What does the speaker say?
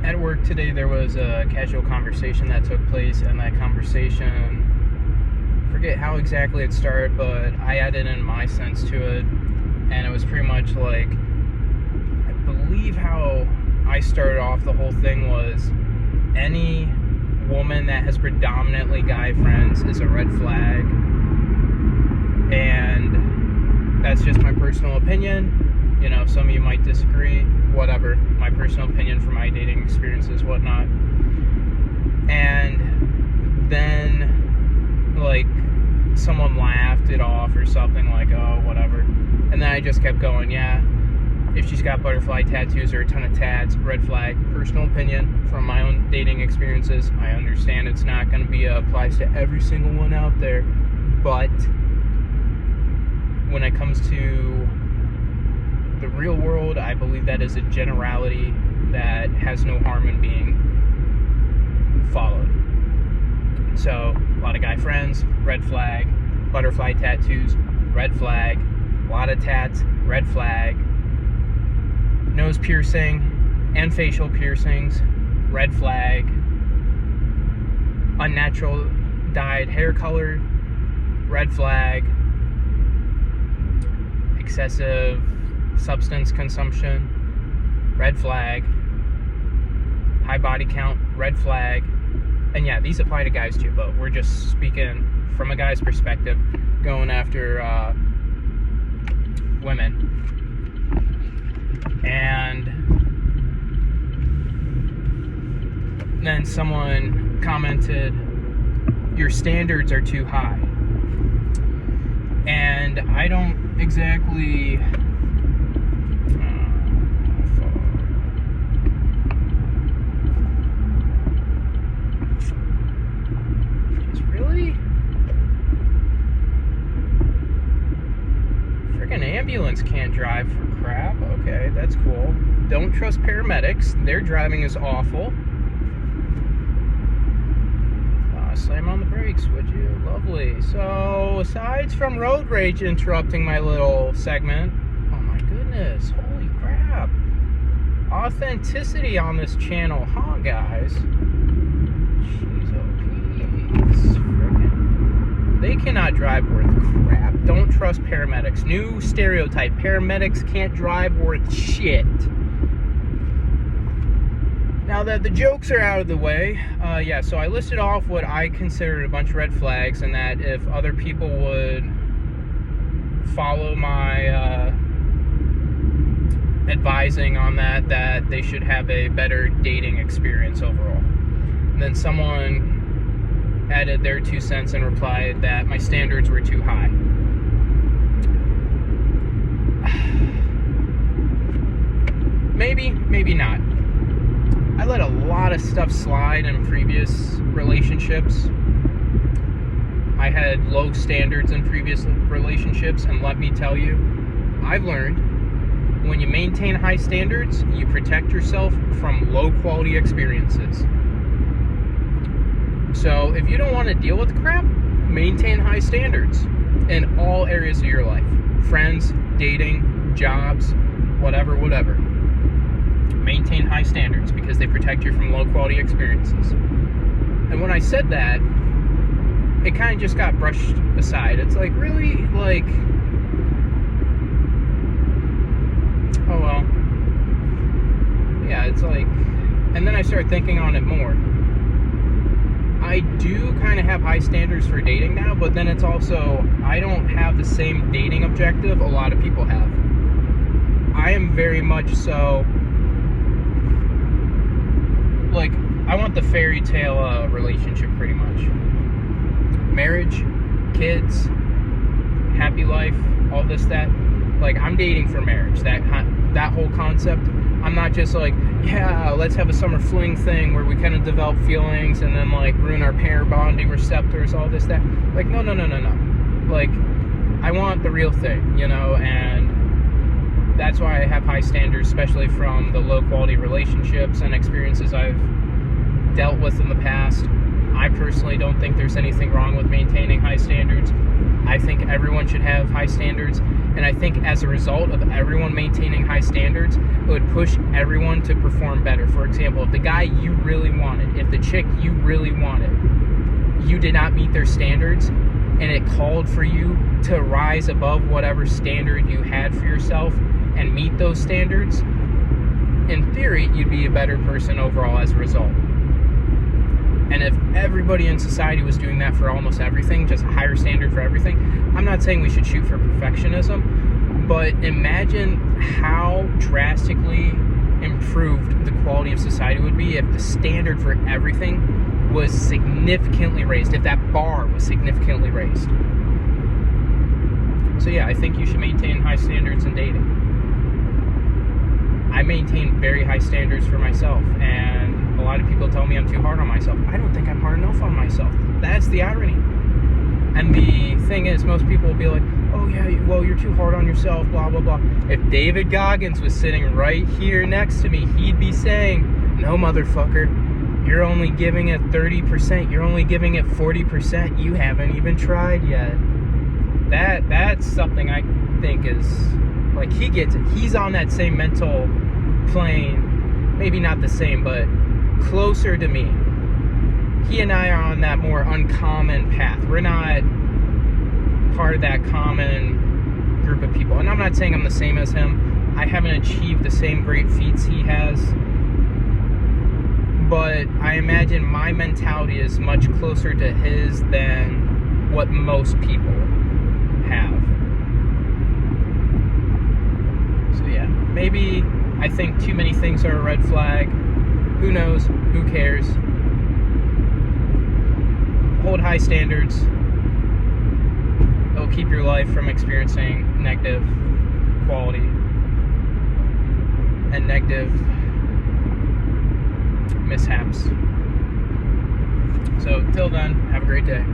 At work today, there was a casual conversation that took place, and that conversation, forget how exactly it started, but I added in my sense to it, and it was pretty much like, I believe how I started off the whole thing was, any woman that has predominantly guy friends is a red flag, and that's just my personal opinion. You know, some of you might disagree, whatever, my personal opinion from my dating experiences, whatnot. And then, like, someone laughed it off or something, like, oh, whatever. And then I just kept going, yeah, if she's got butterfly tattoos or a ton of tats, red flag. Personal opinion from my own dating experiences. I understand it's not going to be applies to every single one out there, but when it comes to the real world, I believe that is a generality that has no harm in being followed. So, a lot of guy friends, red flag. Butterfly tattoos, red flag. A lot of tats, red flag. Nose piercing and facial piercings, red flag. Unnatural dyed hair color, red flag. Excessive substance consumption, red flag. High body count, red flag. And yeah, these apply to guys too, but we're just speaking from a guy's perspective, going after women. And then someone commented, your standards are too high. And I don't exactly ambulance can't drive for crap. Okay, that's cool. Don't trust paramedics. Their driving is awful. Slam on the brakes, would you? Lovely. So, aside from road rage interrupting my little segment, oh my goodness, holy crap. Authenticity on this channel, huh, guys? Jeez, oh, please. Frickin'. They cannot drive worth crap. Don't trust paramedics. New stereotype. Paramedics can't drive worth shit. Now that the jokes are out of the way, yeah, so I listed off what I considered a bunch of red flags, and that if other people would follow my advising on that they should have a better dating experience overall. And then someone added their 2 cents and replied that my standards were too high. Maybe, maybe not. I let a lot of stuff slide in previous relationships. I had low standards in previous relationships, and let me tell you, I've learned when you maintain high standards, you protect yourself from low quality experiences. So if you don't want to deal with crap, maintain high standards in all areas of your life. Friends, dating, jobs, whatever. Maintain high standards because they protect you from low quality experiences. And when I said that, it kind of just got brushed aside. It's like, really? Like, oh well. Yeah, it's like, and then I started thinking on it more. I do kind of have high standards for dating now, but then it's also, I don't have the same dating objective a lot of people have. I am very much so, like, I want the fairy tale relationship pretty much. Marriage, kids, happy life, all this, that. Like, I'm dating for marriage. That whole concept. I'm not just like, yeah, let's have a summer fling thing where we kind of develop feelings and then, like, ruin our pair bonding receptors, all this, that. Like, no. Like, I want the real thing, you know, and that's why I have high standards, especially from the low quality relationships and experiences I've dealt with in the past. I personally don't think there's anything wrong with maintaining high standards. I think everyone should have high standards, And I think as a result of everyone maintaining high standards, it would push everyone to perform better. For example, if the guy you really wanted, if the chick you really wanted, you did not meet their standards, and it called for you to rise above whatever standard you had for yourself and meet those standards, in theory, you'd be a better person overall as a result. And if everybody in society was doing that for almost everything, just a higher standard for everything, I'm not saying we should shoot for perfectionism, but imagine how drastically improved the quality of society would be if the standard for everything was significantly raised, if that bar was significantly raised. So yeah, I think you should maintain high standards in dating. I maintain very high standards for myself, and a lot of people tell me I'm too hard on myself. I don't think I'm hard enough on myself. That's the irony. And the thing is, most people will be like, oh yeah, well, you're too hard on yourself, blah, blah, blah. If David Goggins was sitting right here next to me, he'd be saying, no, motherfucker, you're only giving it 30%. You're only giving it 40%. You haven't even tried yet. That's something I think is, like, he gets it. He's on that same mental plane. Maybe not the same, but closer to me. He and I are on that more uncommon path. We're not part of that common group of people. And I'm not saying I'm the same as him. I haven't achieved the same great feats he has. But I imagine my mentality is much closer to his than what most people have. So yeah, maybe I think too many things are a red flag. Who knows? Who cares? Hold high standards. It'll keep your life from experiencing negative quality and negative mishaps. So till then, have a great day.